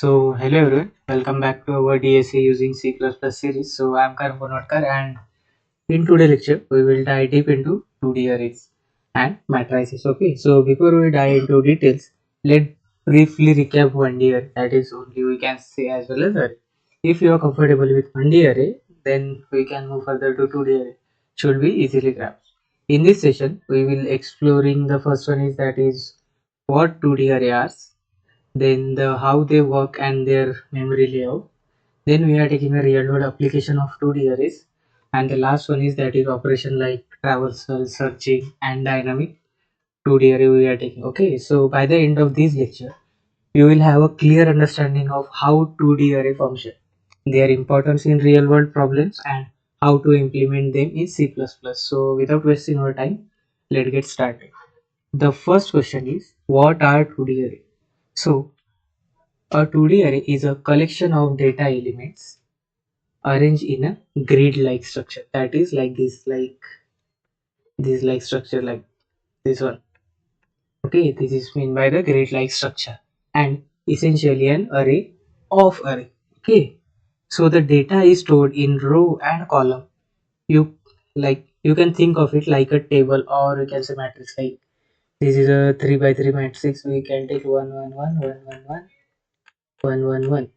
Hello everyone, welcome back to our DSA using C++ series. I'm Karan Punwatkar, and in today's lecture, we will dive deep into 2D arrays and matrices. Okay, so before we dive into details, let's briefly recap 1D array. That is only we can say as well as array. If you are comfortable with 1D array, then we can move further to 2D array. Should be easily grasped. In this session, we will exploring the first one is that is what 2D array are, then the how they work and their memory layout. Then we are taking a real world application of 2D arrays, and the last one is that is operation like traversal, searching, and dynamic 2D array we are taking. Okay, so by the end of this lecture, you will have a clear understanding of how 2D array function, their importance in real world problems, and how to implement them in C++. So without wasting our time, let's get started. The first question is what are 2D array? So a 2D array is a collection of data elements arranged in a grid-like structure. That is like this like structure like this one. Okay, this is meant by the grid-like structure and essentially an array of array. Okay, so the data is stored in row and column. You can think of it like a table or you can say matrix. Like this is a 3 by 3 matrix. We can take 1 1 1 1 1 1 1 1 1.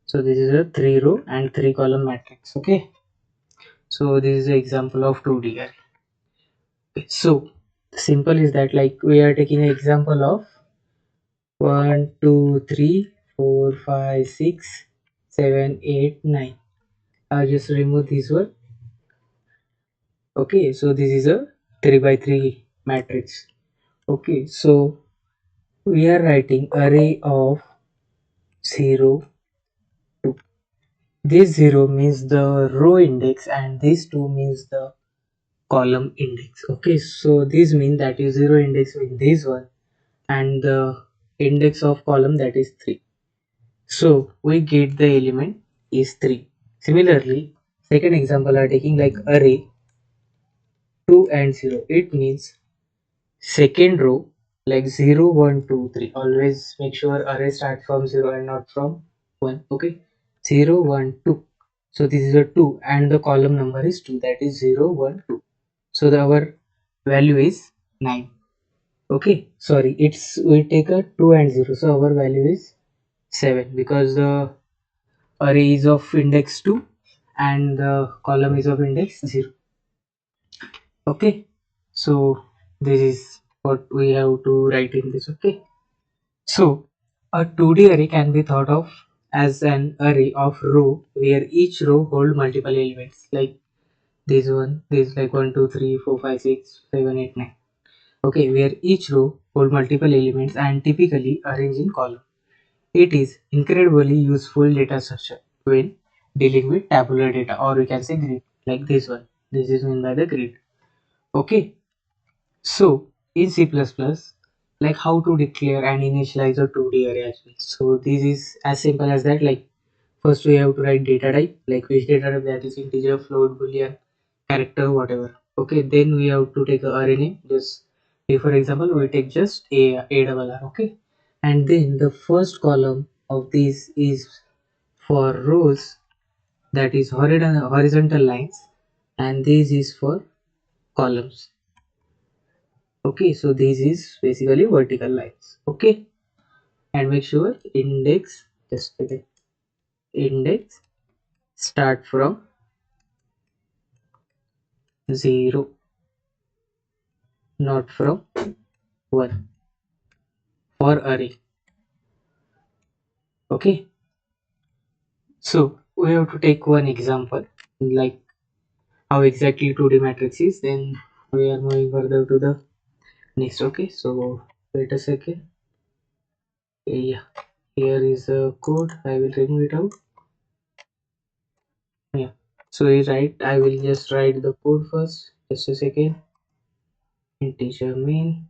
So this is a 3 row and 3 column matrix. Okay, so this is an example of 2D array. Okay, so simple is that like we are taking an example of 1 2 3 4 5 6 7 8 9. I'll just remove this one. Okay, so this is a 3 by 3 matrix. Okay, so we are writing array of 0 2. This 0 means the row index and this 2 means the column index. Okay, so this means that is 0 index with this one and the index of column that is 3. So we get the element is 3. Similarly, second example are taking like array 2 and 0. It means second row like 0 1 2 3. Always make sure array start from 0 and not from 1. Okay, 0 1 2. So this is a 2 and the column number is 2, that is 0 1 2. So our value is 9. Okay, sorry, it's we take a 2 and 0, so our value is 7 because the array is of index 2 and the column is of index 0. Okay, so this is what we have to write in this. Okay, so a 2D array can be thought of as an array of row where each row hold multiple elements like this one, this like 1 2 3 4 5 6 7 8 9. Okay, where each row hold multiple elements and typically arranged in column. It is incredibly useful data structure when dealing with tabular data or we can say grid like this one. This is meant by the grid. Okay, so in C++, like how to declare and initialize a 2D array as well. So this is as simple as that. Like first we have to write data type, like which data type, that is integer, float, boolean, character, whatever. Okay, then we have to take a array name. Just for example, we take just a double r. Okay, and then the first column of this is for rows, that is horizontal lines, and this is for columns. Okay, so this is basically vertical lines. Okay, and make sure index, just okay, index start from 0, not from 1 for array. Okay, so we have to take one example like how exactly 2D matrix is, then we are moving further to the next. Okay, so wait a second. Yeah, here is a code. I will remove it out. Yeah, so I will just write the code first. Just a second. Integer main.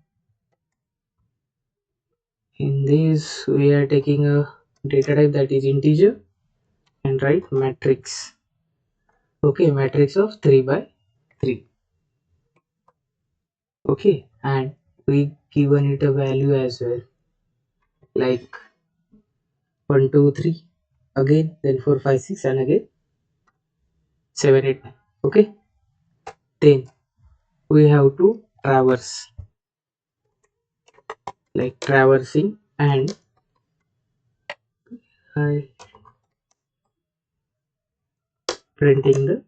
In this we are taking a data type that is integer and write matrix. Okay, matrix of 3 by 3. Okay, and we given it a value as well, like 1 2 3 again, then 4 5 6, and again 7 8 9. Okay, then we have to traverse, like traversing, and I printing the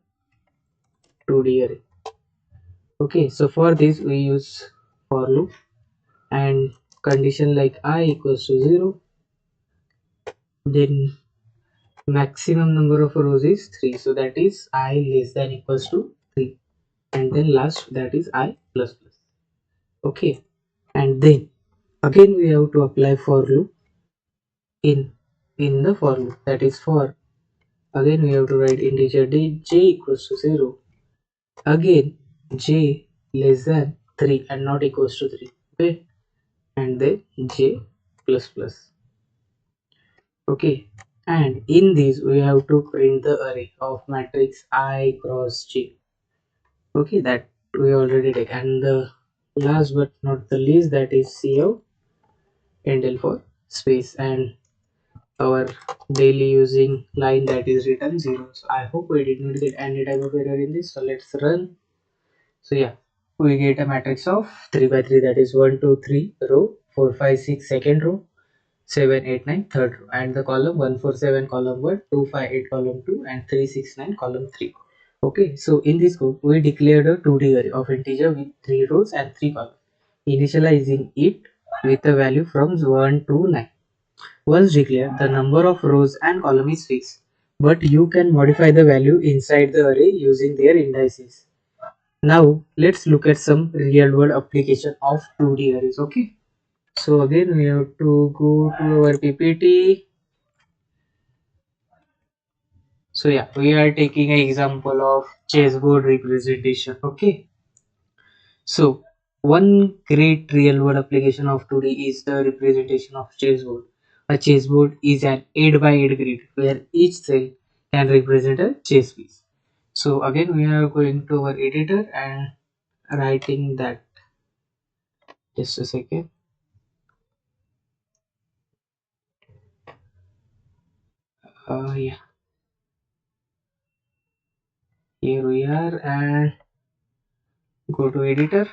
2D array. Okay, so for this we use for loop and condition like I equals to 0, then maximum number of rows is 3, so that is I less than equals to 3, and then last, that is I plus plus. Okay, and then again we have to apply for loop in the for loop, that is for, again we have to write integer j equals to 0, again j less than 3 and not equals to 3. Okay, and then j plus plus. Okay, and in this we have to print the array of matrix I cross j. Okay, that we already did, and the last but not the least, that is cout endl for space, and our daily using line, that is return 0. So I hope we did not get any type of error in this, so let's run. So yeah, we get a matrix of 3 by 3, that is 1 2 3 row, 4 5 6 second row, 7 8 9 third row, and the column 1 4 7 column 1, 2 5 8 column 2, and 3 6 9 column 3. Okay, so in this code we declared a 2D array of integer with 3 rows and 3 columns, initializing it with a value from 1 to 9. Once declared, the number of rows and column is fixed, but you can modify the value inside the array using their indices. Now let's look at some real world application of 2D arrays. Okay, so again we have to go to our PPT. So yeah, we are taking an example of chessboard representation. Okay, so one great real world application of 2D is the representation of chessboard. A chessboard is an 8 by 8 grid where each cell can represent a chess piece. So again we are going to our editor and writing that. Just a second. Yeah, here we are, and go to editor.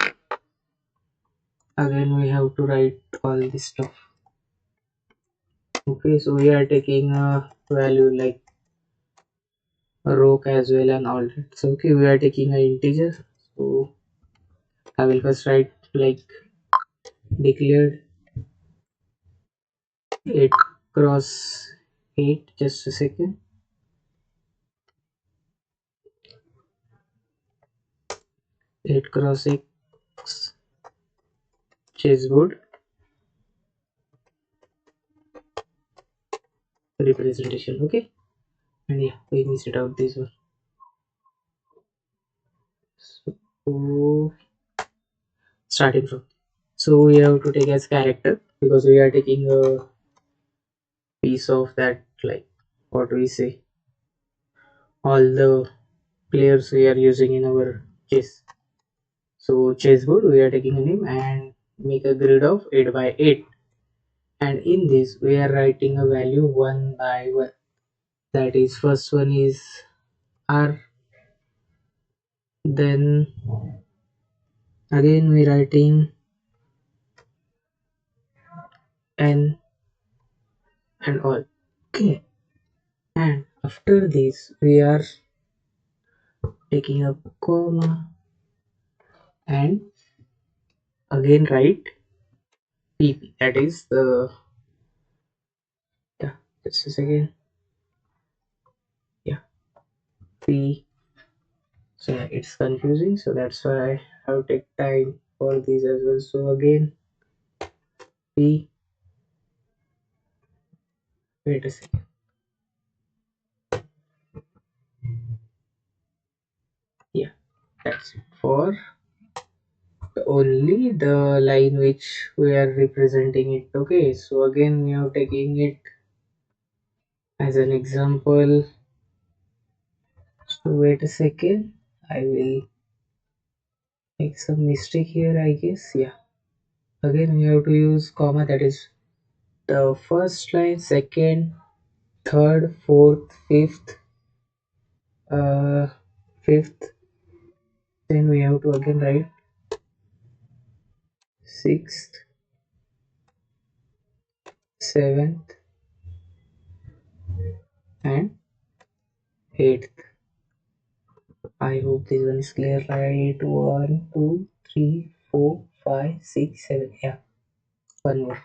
Again we have to write all this stuff. Okay, so we are taking a value like a row as well and all that. So okay, we are taking an integer. So I will first write like declared 8 cross 8. Just a second. 8 cross 8 chessboard representation. Okay, and yeah, we missed it out this one. So starting from, so we have to take as character because we are taking a piece of that, like what we say, all the players we are using in our chess. So chessboard we are taking a name and make a grid of 8 by 8, and in this we are writing a value 1 by 1, that is first one is r, then again we writing n and all. Okay, and after this we are taking a comma and again write pp, that is the, yeah, just a second, yeah, p. So yeah, it's confusing, so that's why I have to take time for these as well. So again p, wait a second, yeah, that's it for only the line which we are representing it. Okay, so again we are taking it as an example. So wait a second, I will make some mistake here, I guess. Yeah, again we have to use comma, that is the first line, second, third, fourth, uh, fifth. Then we have to again write sixth, seventh, and eighth. I hope this one is clear. Right, one, two, three, four, five, six, seven. Yeah, one more.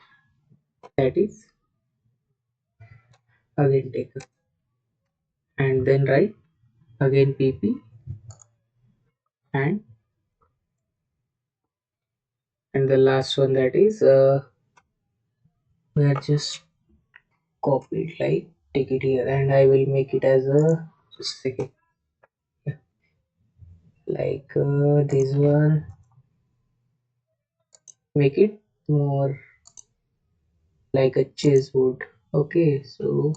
That is again take and then write again PP and the last one, that is we are just copy it, like take it here, and I will make it as a, just a second, like this one, make it more like a chessboard. Okay, so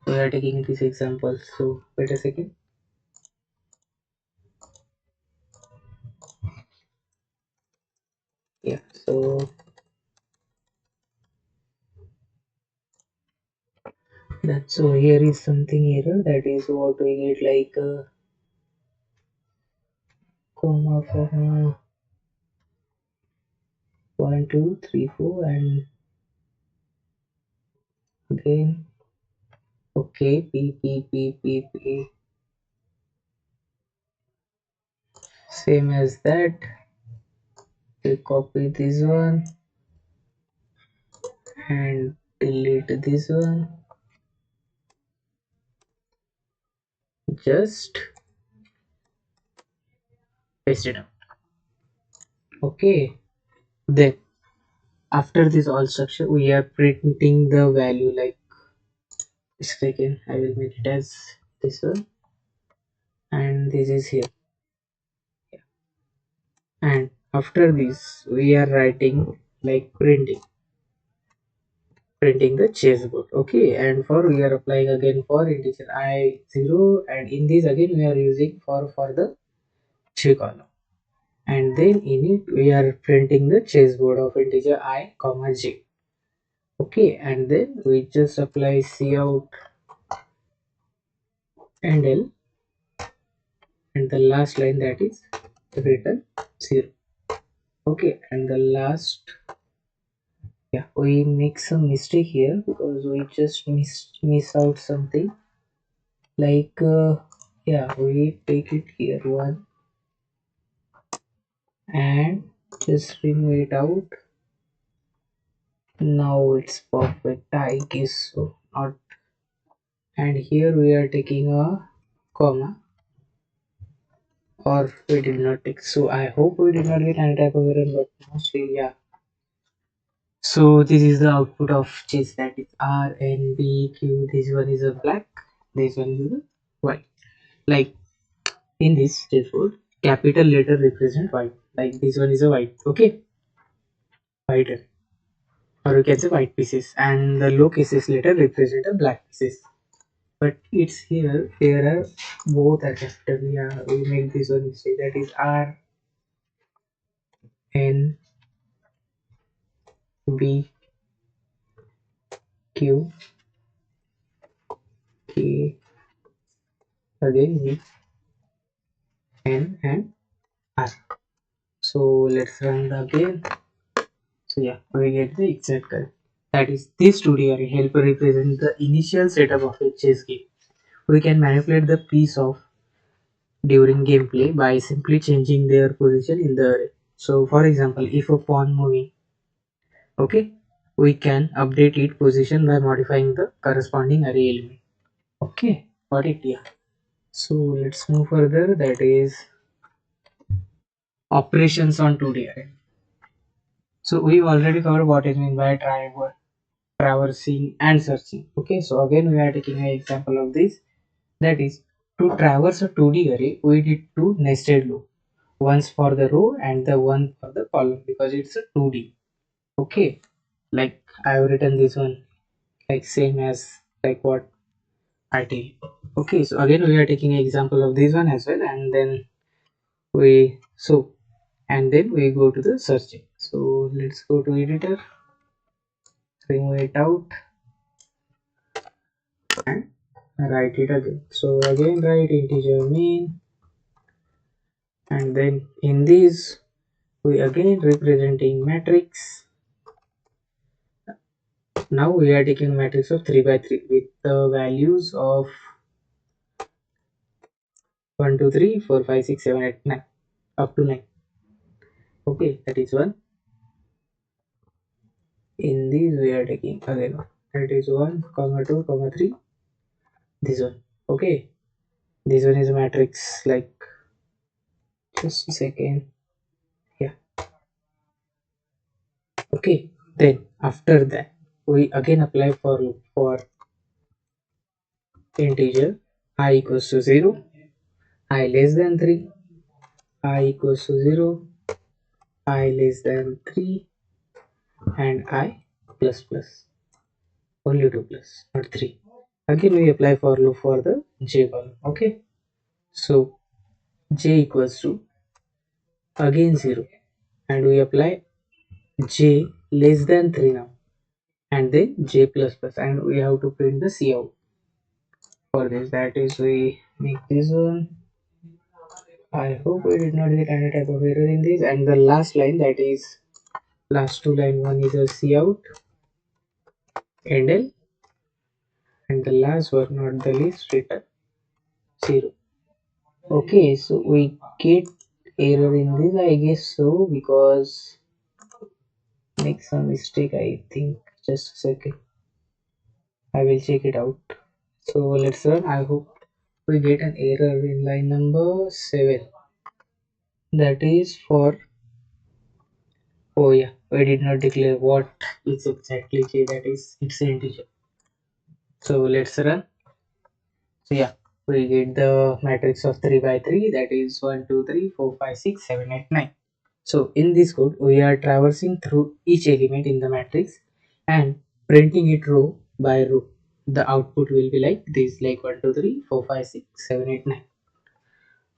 we are taking this example, so wait a second. Yeah, so that, so here is something error, that is what we get, like comma comma 1 2 3 4, and again, okay, p, same as that. We copy this one and delete this one, just paste it up. Okay, then after this all structure, we are printing the value, like second, I will make it as this one, and this is here. And after this, we are writing, like printing the chessboard. Okay, and for we are applying again for integer I0, and in this again we are using for the j column, and then in it we are printing the chessboard of integer I comma j. Okay, and then we just apply cout and l, and the last line, that is return 0. Okay, and the last, yeah, we make some mistake here because we just miss out something, like yeah, we take it here one and just remove it out. Now it's perfect, I guess so, not. And here we are taking a comma, or we did not take, so I hope we did not get any type of error, but mostly yeah. So this is the output of chess, that is R N B Q. This one is a black, this one is a white. Like in this chessboard, capital letter represent white, like this one is a white. Okay, white, or you can say white pieces, and the low cases letter represent a black pieces. But it's here, there are both are capital. Yeah, we make this one mistake, that is R N B Q K, again V N and R. So let's run the again. So yeah, we get the exact correct. That is, this tutorial help represent the initial setup of a chess game. We can manipulate the piece of during gameplay by simply changing their position in the array. So for example, if a pawn moving, okay, we can update its position by modifying the corresponding array element. Okay, got it? Yeah. So let's move further, that is operations on 2D array. So we already covered what is meant by traversing and searching. Okay, so again we are taking an example of this, that is, to traverse a 2D array we did two nested loop, once for the row and the one for the column, because it's a 2D. Okay, like I have written this one, like same as like what I did. Okay, so again we are taking an example of this one as well, and then we, so and then we go to the searching. So let's go to editor. remove it out and write it again. So again write integer main, and then in this we again representing matrix. Now we are taking matrix of 3 by 3 with the values of 1 2 3 4 5 6 7 8 9 up to 9. Okay, that is one. In these we are taking again, that is 1 comma 2 comma 3, this one. Okay, this one is a matrix, like, just a second. Yeah. Okay, then after that we again apply for loop for integer I equals to 0, I less than 3, I equals to 0, I less than 3, and I plus plus. Only 2 plus, not 3. Again we apply for loop for the j column. Okay, so j equals to again 0, and we apply j less than 3 now, and then j plus plus, and we have to print the c out for this. That is, we make this one. I hope we did not get any type of error in this. And the last line, that is last two line, one is a C out and L, and the last one, not the least, return 0. Okay, so we get error in this, I guess so, because make some mistake, I think. Just a second, I will check it out. So let's run. I hope we get an error in line number 7. That is for, oh yeah, we did not declare what is exactly j, that is it's an integer. So let's run. So yeah, we get the matrix of 3 by 3, that is 1 2 3 4 5 6 7 8 9. So in this code we are traversing through each element in the matrix and printing it row by row. The output will be like this, like 1 2 3 4 5 6 7 8 9.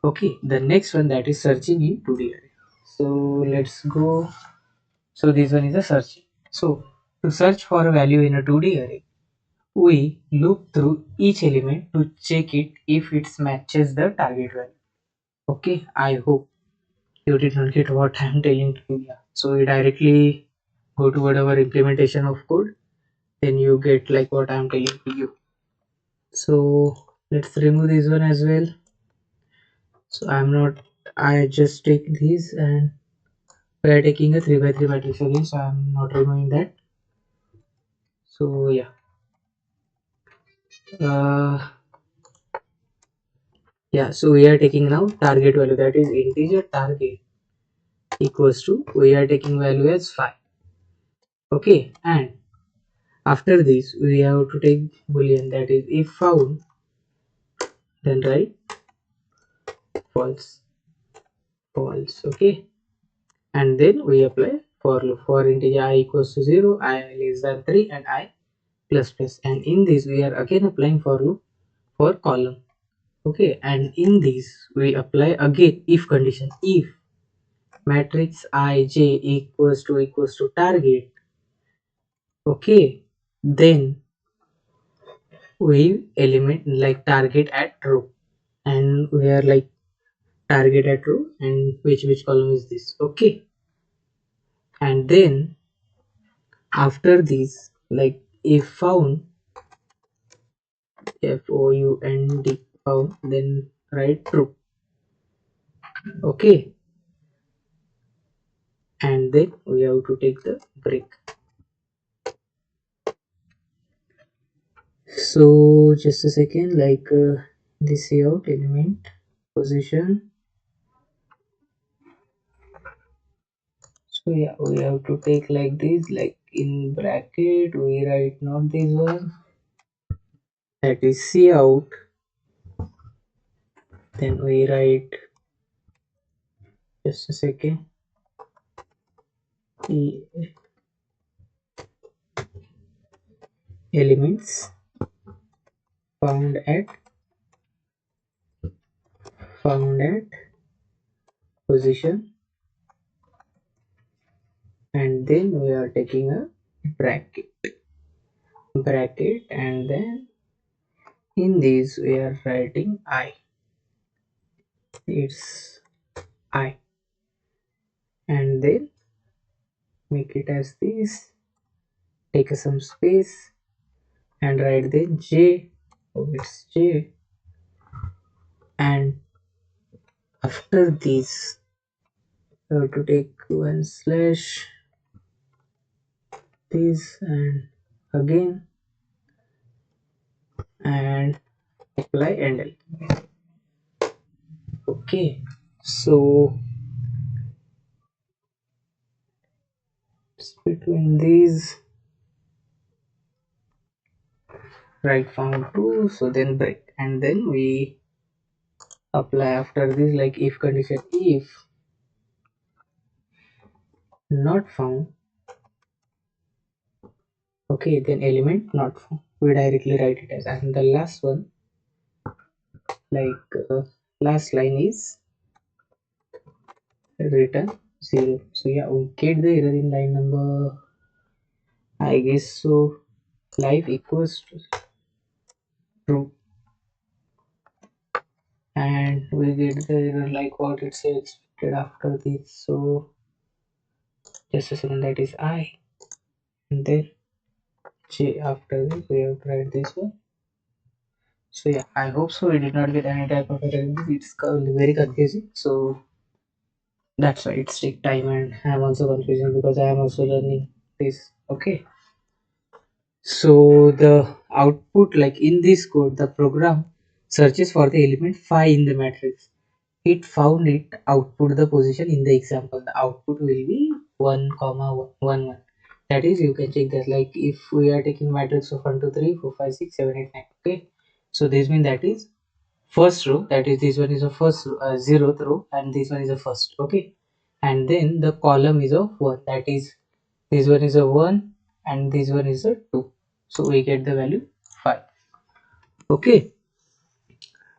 Okay, the next one, that is searching in 2D array. So let's go. So this one is a search. So to search for a value in a 2D array, we loop through each element to check it if it matches the target value. Okay, I hope you did not get what I am telling to you. Yeah. So we directly go to whatever implementation of code, then you get like what I am telling to you. So let's remove this one as well. So I just take these, and we are taking a 3 by 3 matrix again, so I am not removing that. So yeah, uh, yeah, so we are taking now target value, that is integer target equals to, we are taking value as 5. Okay, and after this we have to take boolean, that is if found, then write false, false. Okay, and then we apply for loop for integer I equals to 0, I less than 3, and I plus plus, and in this we are again applying for loop for column. Okay, and in this we apply again if condition. If matrix ij equals to target, okay, then we element like target at row, and we are like target at row, and which column is this. Okay, and then after this, like if found, found, found, then write true. Okay, and then we have to take the break. So just a second, like this out element position. So yeah, we have to take like this, like in bracket we write not this one, that is C out, then we write, just a second, e elements found at position, and then we are taking a bracket. bracket, and then in this we are writing I. It's I, and then make it as this, take some space and write then J. Oh, it's J, and after this you have to take one slash this and again and apply handle. Okay, so between these right found two, so then break, and then we apply after this like if condition. If not found, okay, then element not found, we directly write it as. And the last one, like last line is return 0. So yeah, we get the error in line number, I guess so, life equals to true, and we get the error like what it says expected after this. So just a second, that is I, and then J after this we have to write this one. So yeah, I hope so we did not get any type of error in this. It's very confusing, so that's why it's take time, and I'm also confusing because I am also learning this. Okay, so the output, like in this code, the program searches for the element phi in the matrix. It found it, output the position in the example. The output will be 1 comma 1 1. That is, you can check that like if we are taking matrix of 1 2 3 4 5 6 7 8 9. Okay, so this means that is first row, that is this one is a first zeroth row, and this one is a first. Okay, and then the column is of 1, that is this one is a 1 and this one is a 2, so we get the value 5. Okay,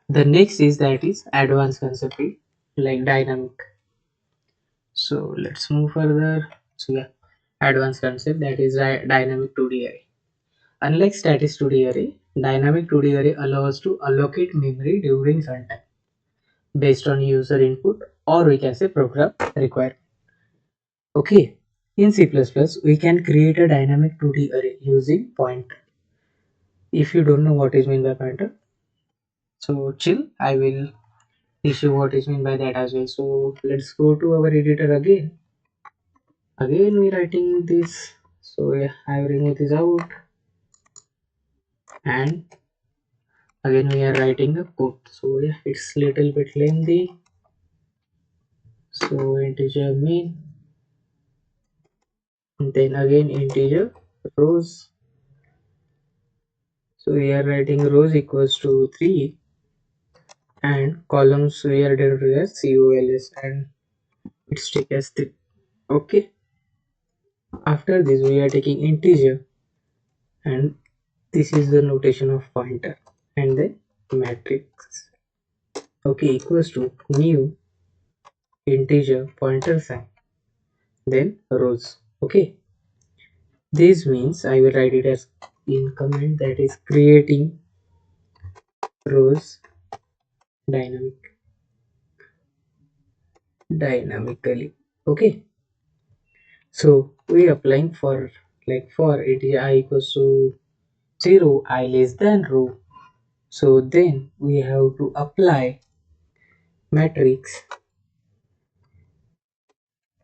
the next is that is advanced concept like dynamic. So let's move further. So yeah, advanced concept, that is dynamic 2D array. Unlike static 2D array, dynamic 2D array allows to allocate memory during runtime based on user input, or we can say program requirement. Okay, in C++, we can create a dynamic 2D array using pointer. If you don't know what is meant by pointer, so chill, I will teach you what is meant by that as well. So let's go to our editor again. Again we writing this. So yeah, I remove this out, and again we are writing a code. So yeah, it's little bit lengthy. So integer main, and then again integer rows. So we are writing rows equals to 3, and columns we are denoted as cols, and it's take as 3. Okay, after this we are taking integer, and this is the notation of pointer, and then matrix. Okay, equals to new integer pointer sign, then rows. Okay, this means I will write it as in comment, that is creating rows dynamically. Okay, so we applying for like for integer I equals to 0, I less than row. So then we have to apply matrix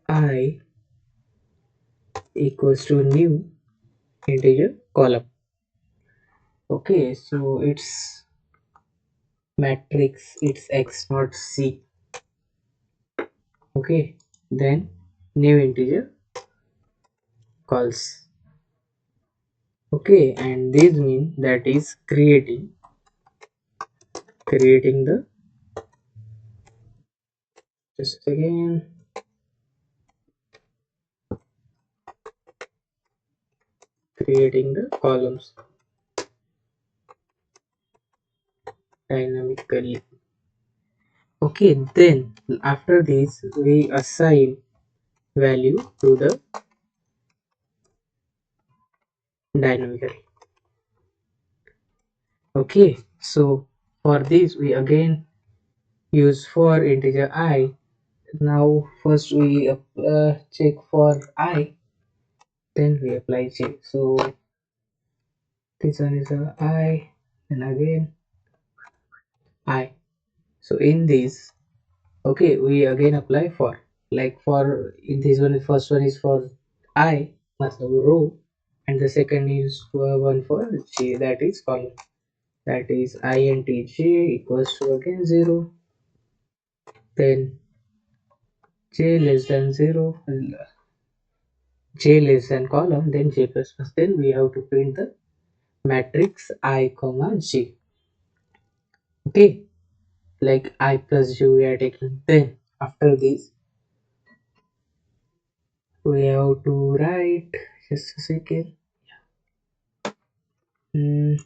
I equals to new integer column. Okay, so it's matrix, it's x not c. Okay, then new integer calls. Okay, and this means that is creating the, just again, creating the columns dynamically. Okay, then after this we assign value to the dynamically. Okay, so for this we again use for integer I. Now first we check for I, then we apply j. So this one is a I, and again I. So in this, okay, we again apply for, like for in this one, first one is for I, matlab row, and the second is for one for j, that is column. That is int j equals to again 0, then j less than 0, j less than column, then j plus plus, then we have to print the matrix I comma j. Okay, like I plus j we are taking. Then after this we have to write, just a second. Hmm,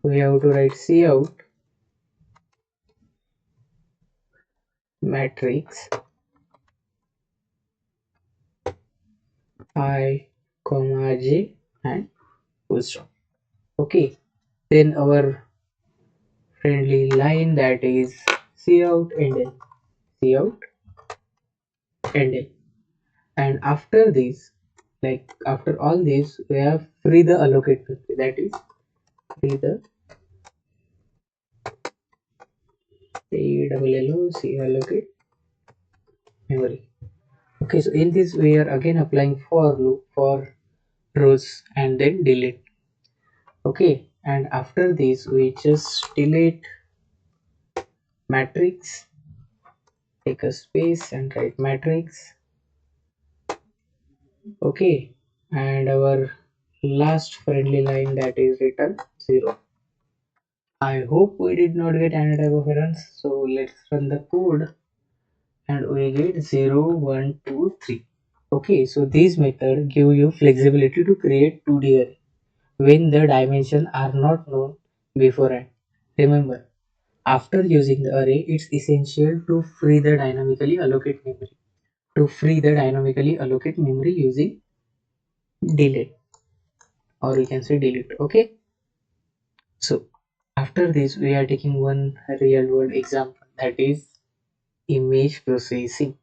we have to write cout matrix I comma j and full stop. Okay, then our friendly line, that is cout ending, cout ending. And after this, like after all this, we have free the allocate memory, that is free the allocate memory. Okay, so in this we are again applying for loop for rows and then delete. Okay, and after this we just delete matrix, take a space and write matrix. Okay, and our last friendly line, that is return 0. I hope we did not get any type of errors. So let's run the code and we get 0, 1, 2, 3. Okay, so this method give you flexibility to create 2D array when the dimensions are not known beforehand. Remember, after using the array, it's essential to free the dynamically allocate memory. To free the dynamically allocate memory using delete, or we can say delete. Okay, so after this we are taking one real world example, that is image processing.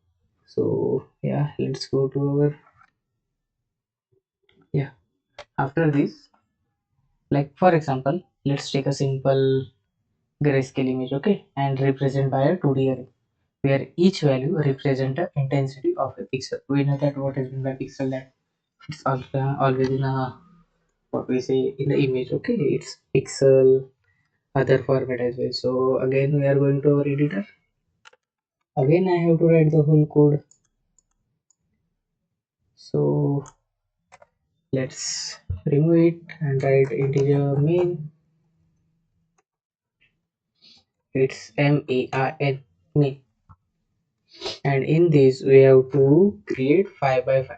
So yeah, let's go to our, yeah, after this, like for example, let's take a simple grayscale image, okay, and represent by a 2D array where each value represent the intensity of a pixel. We know that what is meant by pixel, that it's always in a, what we say, in the image. Okay, it's pixel, other format as well. So again we are going to our editor. Again I have to write the whole code. So let's remove it and write integer main. It's main main, and in this we have to create 5 by 5,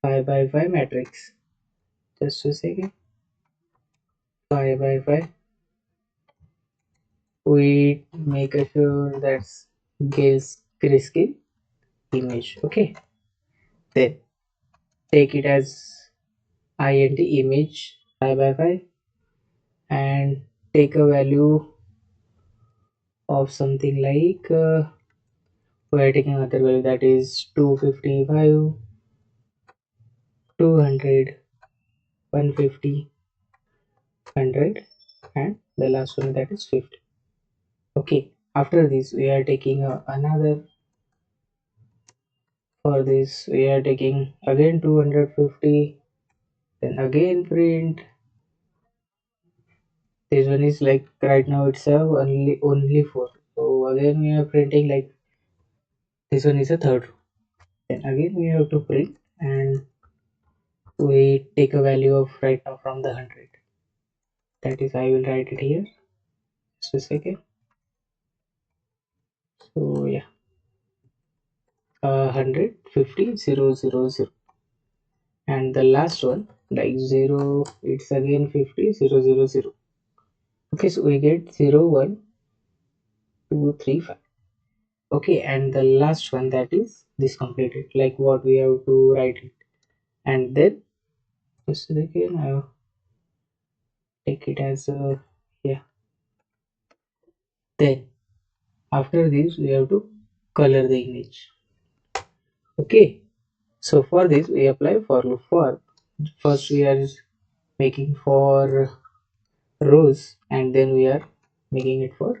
5 by 5 matrix. Just a second. 5 by 5, we make sure that's gives grayscale image. Okay, then take it as int image 5 by 5 and take a value of something like we are taking another value, that is 255, 200, 150, 100, and the last one, that is 50. Okay, after this we are taking another, for this we are taking again 250, then again print. This one is like right now it's a only 4, so again we are printing, like this one is a third row. Then again we have to print, and we take a value of right now from the 100, that is I will write it here, just a second. So yeah, 100, 50, 0, 0, 0, and the last one, like 0, it's again 50, 0, 0, 0. Okay, so we get 0, 1, 2, 3, 5. Okay, and the last one, that is this completed, like what we have to write it. And then just again take it as a, yeah. Then after this we have to color the image. Okay, so for this we apply for loop. For first we are making for rows, and then we are making it for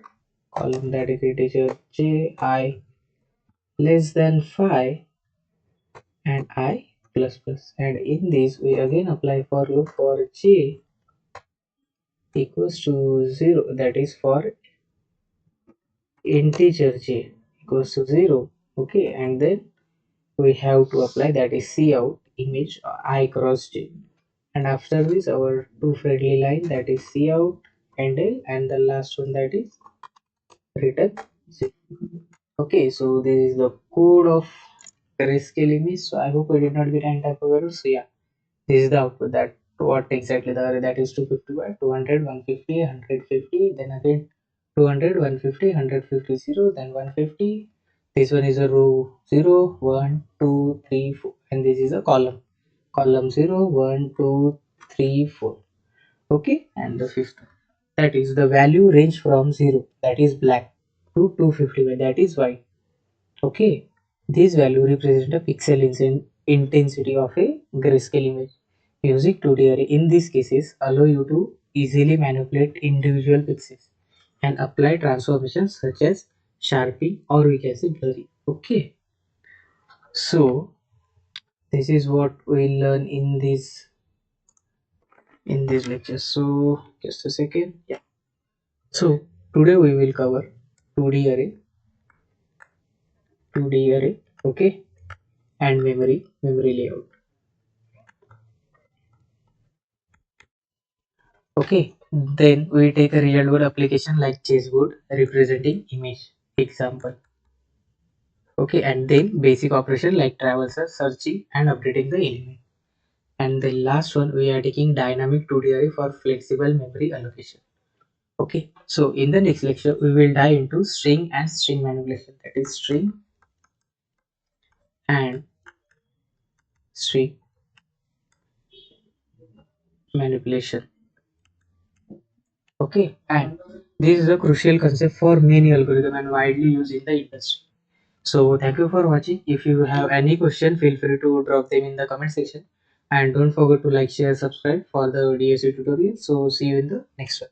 column, that is integer j I less than 5 and I plus plus, and in this we again apply for loop for j equals to 0, that is for integer j equals to 0. Okay, and then we have to apply, that is C out image I cross j, and after this our two friendly line, that is C out and L, and the last one, that is return 0. Okay, so this is the code of grayscale image. So I hope I did not get any type of error. So yeah, this is the output, that what exactly the array, that is 250 by 200, 150, 150, then again 200, 150, 150, 0, then 150. This one is a row 0, 1, 2, 3, 4, and this is a column 0, 1, 2, 3, 4. Okay, and the fifth one, that is the value range from 0, that is black, to 250, that is white. Okay, this value represents a pixel intensity of a grayscale image. Using 2D array in these cases allow you to easily manipulate individual pixels and apply transformations such as sharpening, or we can say blurring. Okay, so this is what we learn in this lecture. So just a second. Yeah. So today we will cover 2D array, 2D array, okay, and memory layout. Okay, then we take a real world application like chessboard representing image example. Okay, and then basic operation like traversal, searching and updating the element. And the last one, we are taking dynamic 2D array for flexible memory allocation. Okay, so in the next lecture we will dive into string and string manipulation, that is string and string manipulation. Okay, and this is a crucial concept for many algorithms and widely used in the industry. So thank you for watching. If you have any question, feel free to drop them in the comment section, and don't forget to like, share, subscribe for the DSC tutorial. So see you in the next one.